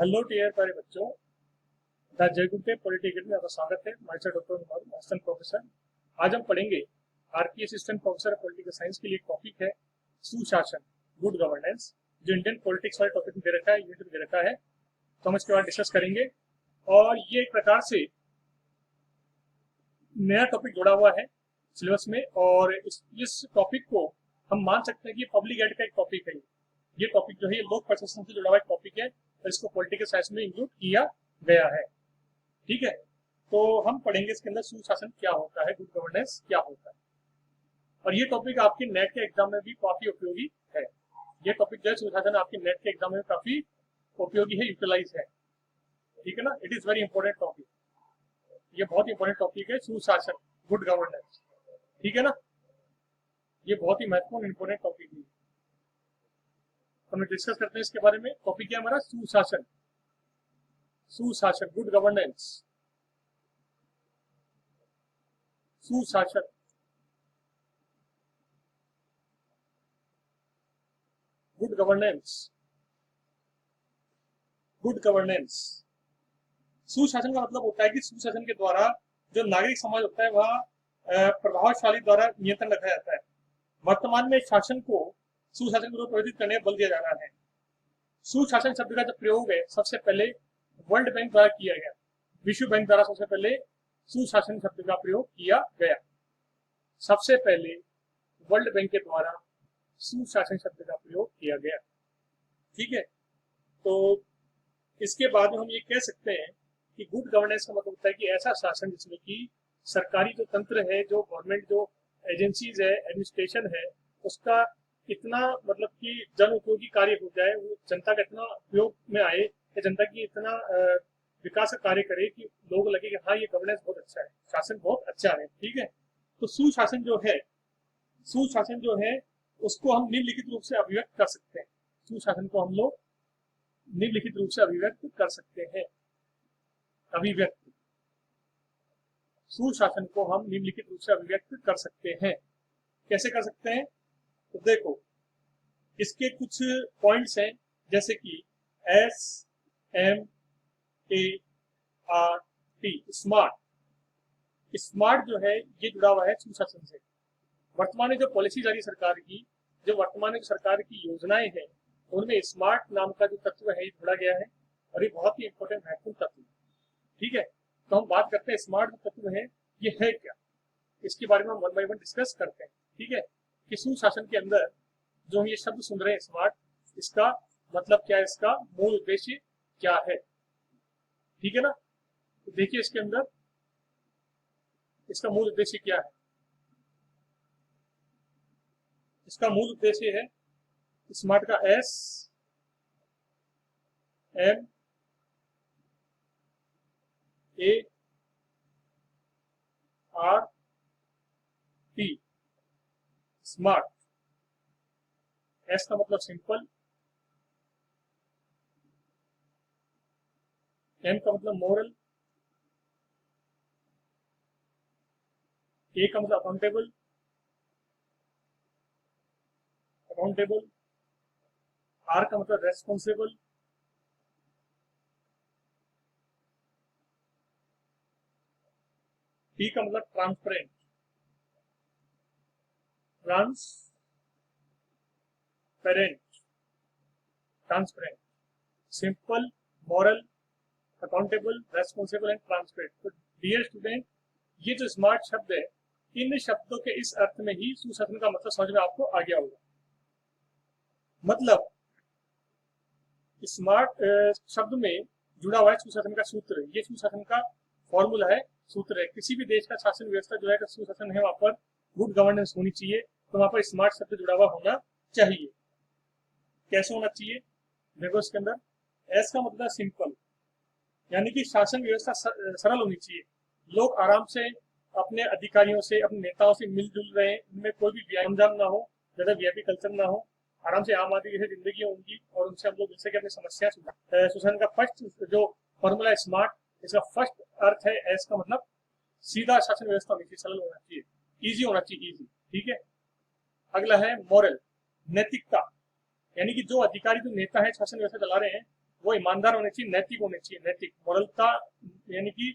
Hello dear प्यारे बच्चों, the Jai Gurudev polytechnic में आपका स्वागत है। Master doctor assistant professor. आज हम पढ़ेंगे RP assistant professor political science के लिए टॉपिक है सुशासन, गुड गवर्नेंस, जो इंडियन पॉलिटिक्स वाले टॉपिक में दे रखा है, यूनिट में दे रखा है। तो हम इसके बाद डिस्कस करेंगे। और ये एक प्रकार से नया टॉपिक जुड़ा हुआ है सिलेबस में, और इस टॉपिक को हम मान सकते हैं कि पब्लिक एड का एक टॉपिक है। ये टॉपिक जो है ये लोक प्रशासन से जुड़ा हुआ एक टॉपिक है, और इसको पॉलिटिकल साइंस में इंक्लूड किया गया है। ठीक है, तो हम पढ़ेंगे इसके अंदर सुशासन क्या होता है, गुड गवर्नेंस क्या होता है। और ये टॉपिक आपके नेट के एग्जाम में भी काफी उपयोगी है। ये टॉपिक जो है सुशासन आपके नेट के एग्जाम में काफी उपयोगी है, यूटिलाइज है। ठीक है ना, it is very important topic. ये बहुत इंपॉर्टेंट टॉपिक है सुशासन, गुड गवर्नेंस। ठीक है ना, ये बहुत ही महत्वपूर्ण इंपॉर्टेंट टॉपिक है। तो हम डिस्कस करते हैं इसके बारे में। टॉपिक क्या है हमारा? सुशासन, सुशासन, गुड गवर्नेंस, सुशासन। Good governance, good governance. सुशासन का मतलब होता है कि सुशासन के द्वारा जो नागरिक समाज होता है वह प्रभावशाली द्वारा नियंत्रण रखा जाता है। वर्तमान में शासन को सुशासन को प्रवर्तित करने पर बल दिया जा रहा है। सुशासन शब्द का जो प्रयोग है सबसे पहले वर्ल्ड बैंक द्वारा किया गया। विश्व बैंक द्वारा सबसे पहले सुशासन शब्द का प्रयोग किया गया। सबसे पहले वर्ल्ड बैंक के द्वारा सुशासन शब्द का प्रयोग किया गया। ठीक है, तो इसके बाद में हम ये कह सकते हैं कि गुड गवर्नेंस का मतलब होता है कि ऐसा शासन जिसमें कि सरकारी जो तंत्र है, जो गवर्नमेंट जो एजेंसीज है, एडमिनिस्ट्रेशन है, उसका इतना मतलब कि जन उपयोगी कार्य हो जाए, वो जनता का इतना उपयोग में आए, या जनता की इतना विकास का कार्य करे कि लोग लगे कि हाँ ये गवर्नेंस बहुत अच्छा है, शासन बहुत अच्छा है। ठीक है, तो सुशासन जो है, सुशासन जो है उसको हम निम्नलिखित रूप से अभिव्यक्त कर सकते हैं। सुशासन को हम लोग निम्नलिखित रूप से अभिव्यक्त कर सकते हैं। अभिव्यक्त, सुशासन को हम निम्नलिखित रूप से अभिव्यक्त कर सकते हैं। कैसे कर सकते हैं? तो देखो, इसके कुछ पॉइंट्स हैं, जैसे कि SMART, स्मार्ट। स्मार्ट जो है ये जुड़ा हुआ है सुशासन से। वर्तमान में जो पॉलिसी जारी सरकार की, जो वर्तमान में जो सरकार की योजनाएं हैं, उनमें स्मार्ट नाम का जो तत्व है ये जोड़ा गया है, और ये बहुत ही इंपॉर्टेंट महत्वपूर्ण तत्व है। ठीक है, तो हम बात करते हैं स्मार्ट जो तत्व है ये है क्या, इसके बारे में हम वन बाय वन डिस्कस करते हैं। ठीक है, कि सुशासन के अंदर जो हम ये शब्द सुन रहे हैं स्मार्ट, इसका मतलब क्या है, इसका मूल उद्देश्य क्या है। ठीक है ना, तो देखिए इसके अंदर इसका मूल उद्देश्य क्या है। इसका मूल उद्देश्य है स्मार्ट का SMART, स्मार्ट। एस का मतलब सिंपल, एम का मतलब मोरल, ए का मतलब अकाउंटेबल, अकाउंटेबल। आर का मतलब रेस्पॉन्सिबल, टी का मतलब transparent, transparent, transparent, simple, moral, accountable, responsible and transparent. तो डियर स्टूडेंट, ये जो स्मार्ट शब्द है, इन शब्दों के इस अर्थ में ही सुशासन का मतलब समझ में आपको आ गया होगा। मतलब स्मार्ट शब्द में जुड़ा हुआ है सुशासन का सूत्र। ये सुशासन का फॉर्मूला है, सूत्र है। किसी भी देश का शासन व्यवस्था जो है, सुशासन है, वहां पर गुड गवर्नेंस होनी चाहिए, तो वहां पर स्मार्ट शब्द जुड़ा हुआ होना चाहिए। कैसे होना चाहिए? देखो इसके अंदर एस का मतलब सिंपल, यानी कि शासन व्यवस्था सरल होनी चाहिए। लोग आराम से अपने अधिकारियों से, अपने नेताओं से मिलजुल रहे हैं, उनमें कोई भी व्यायाम ना हो, ज्यादा वीआईपी कल्चर ना हो, आराम से आम आदमी जैसे जिंदगी है उनकी, और उनसे हम लोग मिल सके अपनी समस्या सुलझा। सुशासन का फर्स्ट जो फॉर्मूला है स्मार्ट, इसका फर्स्ट अर्थ है एस का मतलब सीधा शासन व्यवस्था होनी चाहिए, सरल होना चाहिए, इजी होना चाहिए, इजी। ठीक है, अगला है मॉरल, नैतिकता, यानी कि जो अधिकारी जो नेता है शासन व्यवस्था चला रहे हैं, वो ईमानदार होने चाहिए, नैतिक होने चाहिए, नैतिक मोरलता यानी कि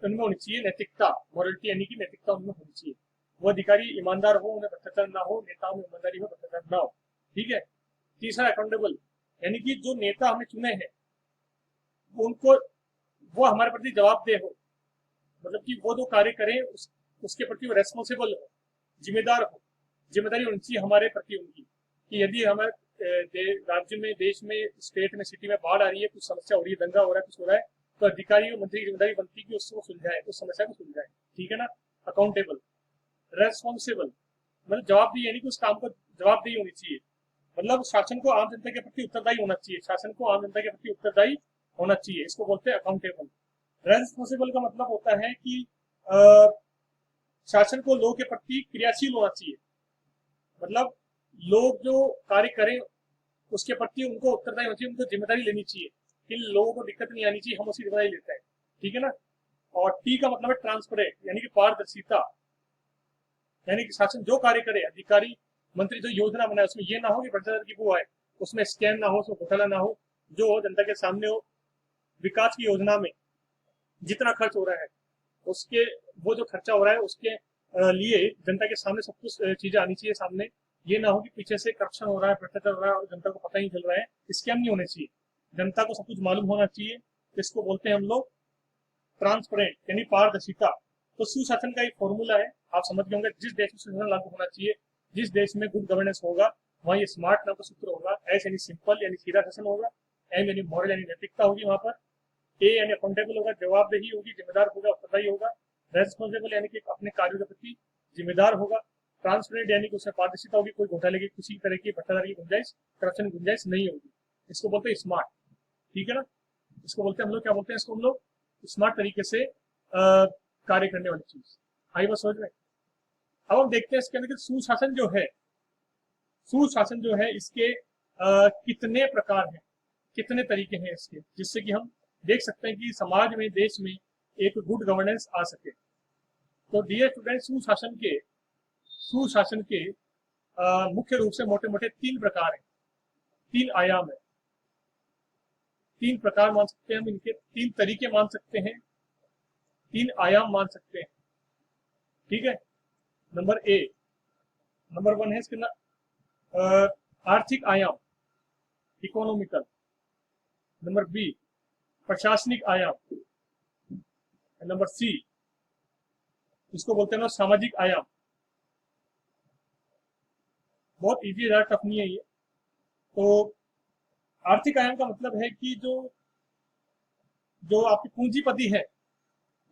उनमें होनी चाहिए नैतिकता, मोरलिटी यानी कि नैतिकता उनमें होनी चाहिए। वो अधिकारी ईमानदार हो, उन्हें भ्रष्टाचार ना हो, नेताओं में ईमानदारी हो, भ्रष्टाचार ना हो। ठीक है। तीसरा अकाउंटेबल, यानी कि जो नेता हमने चुने हैं उनको वो हमारे प्रति जवाबदेह हो, मतलब कि वो जो कार्य करें उसके प्रति वो रेस्पॉन्सिबल हो, जिम्मेदार हो, जिम्मेदारी होनी चाहिए हमारे प्रति उनकी, कि यदि हमारे राज्य में, देश में, स्टेट में, सिटी में बाढ़ आ रही है, कुछ समस्या हो रही है, दंगा हो रहा है, कुछ हो रहा है, तो अधिकारी और मंत्री की जिम्मेदारी बनती है कि उसको सुलझाए, उस समस्या को सुलझाए। ठीक है ना। अकाउंटेबल, रेस्पॉन्सिबल मतलब जवाबदेही, यानी कि उस काम को जवाबदेही होनी चाहिए, मतलब शासन को आम जनता के प्रति उत्तरदायी होना चाहिए, शासन को आम जनता के प्रति उत्तरदायी होना चाहिए, इसको बोलते हैं अकाउंटेबल। रेस्पॉन्सिबल का मतलब होता है कि शासन को लोगों के प्रति क्रियाशील होना चाहिए, मतलब लोग जो कार्य करें उसके प्रति उनको उत्तरदायी होना चाहिए, उनको जिम्मेदारी लेनी चाहिए, कि लोगों को दिक्कत नहीं आनी चाहिए, हम उसकी जिम्मेदारी लेते हैं। ठीक है ना। और टी का मतलब है ट्रांसपेरेंट, यानी कि पारदर्शिता, यानी कि शासन जो कार्य करे, अधिकारी मंत्री जो योजना बनाए उसमें ये ना हो कि भ्रष्टाचार की वो आए, उसमें स्कैम ना हो, उसमें घोटाला ना हो, जो हो जनता के सामने हो। विकास की योजना में जितना खर्च हो रहा है उसके, वो जो खर्चा हो रहा है उसके लिए जनता के सामने सब कुछ चीजें आनी चाहिए सामने। ये ना हो कि पीछे से करप्शन हो रहा है, भ्रष्टाचार हो रहा है और जनता को पता ही नहीं चल रहा है, स्कैम नहीं होने चाहिए, जनता को सब कुछ मालूम होना चाहिए। इसको बोलते हैं हम लोग ट्रांसपेरेंट, यानी पारदर्शिता। तो सुशासन का एक फॉर्मूला है, आप समझ गए होंगे, जिस देश में सुशासन लागू होना चाहिए, जिस देश में गुड गवर्नेंस होगा, वहाँ ये स्मार्ट नाम का सूत्र होगा। एस यानी सिंपल यानी सीधा शासन होगा, एम यानी मॉरल यानी नैतिकता होगी वहां पर, ए यानी अकाउंटेबल होगा, जवाबदेही होगी, जिम्मेदार होगा, उत्तरदायी होगा, रेस्पॉन्सिबल यानी कि अपने कार्यों के प्रति जिम्मेदार होगा, ट्रांसपेरेंट यानी कि उसमें पारदर्शिता होगी, कोई घोटाले की, किसी तरह की भ्रष्टाचार की गुंजाइश, करप्शन की गुंजाइश नहीं होगी। इसको बोलते हैं स्मार्ट। ठीक है ना। इसको बोलते हैं हम लोग, क्या बोलते हैं इसको हम लोग, स्मार्ट तरीके से कार्य करने वाली चीज। आई बात समझ में। अब हम देखते हैं इसके अंदर सुशासन जो है, सुशासन जो है इसके कितने प्रकार हैं, कितने तरीके हैं इसके, जिससे कि हम देख सकते हैं कि समाज में, देश में एक गुड गवर्नेंस आ सके। तो डियर स्टूडेंट, सुशासन के मुख्य रूप से मोटे मोटे तीन प्रकार हैं, तीन आयाम है, तीन प्रकार मान सकते हैं हम इनके, तीन तरीके मान सकते हैं, तीन आयाम मान सकते हैं। ठीक है। नंबर ए, नंबर वन है इसके ना आर्थिक आयाम, इकोनॉमिकल। नंबर बी प्रशासनिक आयाम। नंबर सी इसको बोलते हैं ना सामाजिक आयाम। बहुत इजी, ज्यादा टफ नहीं है ये। तो आर्थिक आयाम का मतलब है कि जो जो आपकी पूंजीपति है,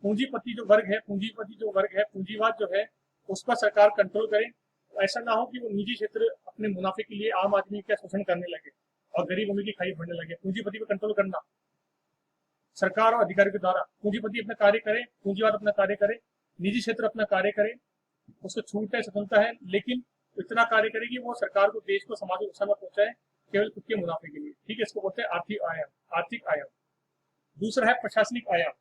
पूंजीपति जो वर्ग है, पूंजीपति जो वर्ग है, पूंजीवाद जो है, उस पर सरकार कंट्रोल करे। ऐसा ना हो कि वो निजी क्षेत्र अपने मुनाफे के लिए आम आदमी का शोषण करने लगे और गरीब अमीर की खाई बढ़ने लगे। पूंजीपति पर कंट्रोल करना सरकार और अधिकारियों के द्वारा, पूंजीपति अपना कार्य करे, पूंजीवाद अपना कार्य करे, निजी क्षेत्र अपना कार्य करे, उसको छूट है, स्वतंत्रता है, लेकिन इतना कार्य करे कि वो सरकार को, देश को, समाज को नुकसान न पहुंचाए, केवल खुद के मुनाफे के लिए। ठीक है। इसको बोलते हैं आर्थिक आयाम, आर्थिक आयाम। दूसरा है प्रशासनिक आयाम।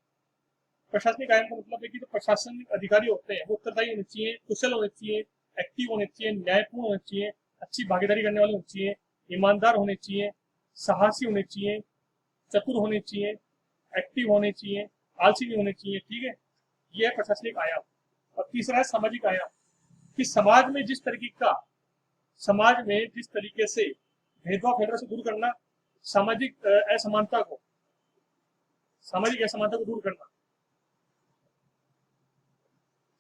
प्रशासनिक आयाम का मतलब है कि जो प्रशासनिक अधिकारी होते हैं वो उत्तरदायी होने चाहिए, कुशल होने चाहिए, एक्टिव होने चाहिए, न्यायपूर्ण होने चाहिए, अच्छी भागीदारी करने वाले होने चाहिए, ईमानदार होने चाहिए, साहसी होने चाहिए, चतुर होने चाहिए, एक्टिव होने चाहिए, आलसी नहीं होने चाहिए। ठीक है। यह है प्रशासनिक आयाम। और तीसरा है सामाजिक आयाम, कि समाज में जिस तरीके का, समाज में जिस तरीके से भेदभाव फैल रहा से दूर करना, सामाजिक असमानता को, सामाजिक असमानता को दूर करना,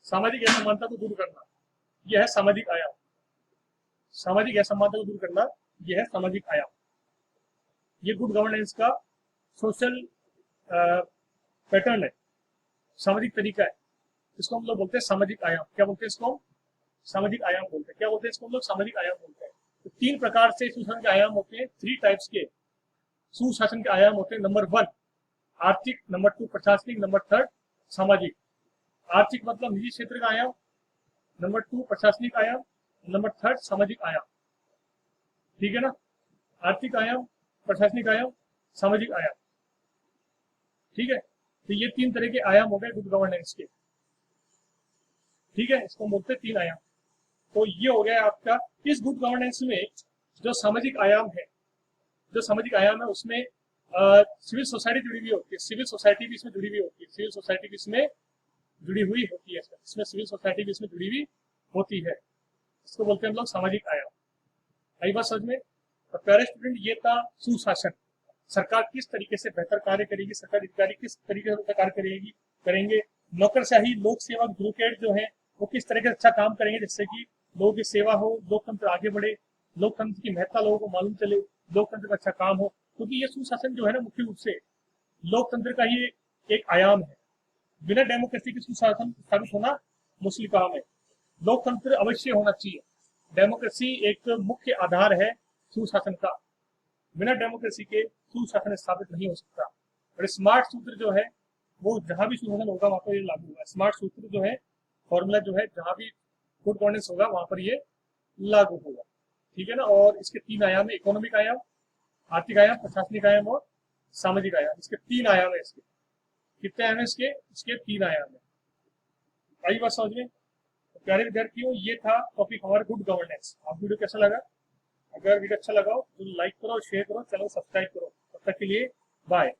सामाजिक असमानता को दूर करना, यह है सामाजिक आयाम। सामाजिक असमानता को दूर करना, यह है सामाजिक आयाम। ये गुड गवर्नेंस का सोशल पैटर्न है, सामाजिक तरीका है। इसको हम लोग बोलते हैं सामाजिक आयाम। क्या बोलते हैं इसको? सामाजिक आयाम बोलते हैं। क्या बोलते हैं इसको हम लोग? सामाजिक आयाम बोलते हैं। तो तीन प्रकार से सुशासन के आयाम होते हैं, थ्री टाइप्स के सुशासन के आयाम होते हैं। नंबर वन आर्थिक, नंबर टू प्रशासनिक, नंबर थर्ड सामाजिक। आर्थिक मतलब निजी क्षेत्र का आयाम, नंबर टू प्रशासनिक आयाम, नंबर थर्ड सामाजिक आयाम। ठीक है ना। आर्थिक आयाम, प्रशासनिक आयाम, सामाजिक आयाम। ठीक है। तो ये तीन तरह के आयाम हो गए गुड गवर्नेंस के। ठीक है। इसको बोलते हैं तीन आयाम। तो ये हो गया आपका। इस गुड गवर्नेंस में जो सामाजिक आयाम है, जो सामाजिक आयाम है उसमें सिविल सोसाइटी जुड़ी हुई होती है, सिविल सोसाइटी भी इसमें जुड़ी हुई होती है, सिविल सोसाइटी भी इसमें जुड़ी हुई होती है, इसमें सिविल सोसाइटी भी इसमें जुड़ी हुई होती है। इसको बोलते हैं हम लोग सामाजिक आयाम। आई बात समझ में? तो प्यारे स्टूडेंट, ये था सुशासन। सरकार किस तरीके से बेहतर कार्य करेगी, सरकारी अधिकारी किस तरीके से बेहतर कार्य करेगी करेंगे, नौकरशाही लोक सेवक ब्यूरोक्रेट जो है वो किस तरीके से अच्छा काम करेंगे जिससे कि लोगों की सेवा हो, लोकतंत्र आगे बढ़े, लोकतंत्र की महत्ता लोगों को मालूम चले, लोकतंत्र का अच्छा काम हो। क्योंकि ये सुशासन जो है ना मुख्य रूप से लोकतंत्र का ही एक आयाम है। बिना डेमोक्रेसी के सुशासन स्थापित होना मुश्किल काम है। लोकतंत्र अवश्य होना चाहिए। डेमोक्रेसी एक मुख्य आधार है सुशासन का। बिना डेमोक्रेसी के सुशासन स्थापित नहीं हो सकता। और स्मार्ट सूत्र जो है वो जहां भी सुशासन होगा वहां पर ये लागू होगा। स्मार्ट सूत्र जो है, फॉर्मूला जो है, जहां भी गुड गवर्नेंस होगा वहां पर ये लागू होगा। ठीक है ना? और इसके तीन आयाम है, इकोनॉमिक आयाम, आर्थिक आयाम, प्रशासनिक आयाम और सामाजिक आयाम। इसके तीन आयाम है। इसके कितने आयाम है? इसके तीन आयाम है। आई बात समझ में? तो प्यारे विद्यार्थियों, ये था टॉपिक हमारा गुड गवर्नेंस। आप वीडियो कैसा लगा? अगर वीडियो अच्छा लगा हो तो लाइक करो, शेयर करो, चैनल सब्सक्राइब करो। तब तक के लिए बाय।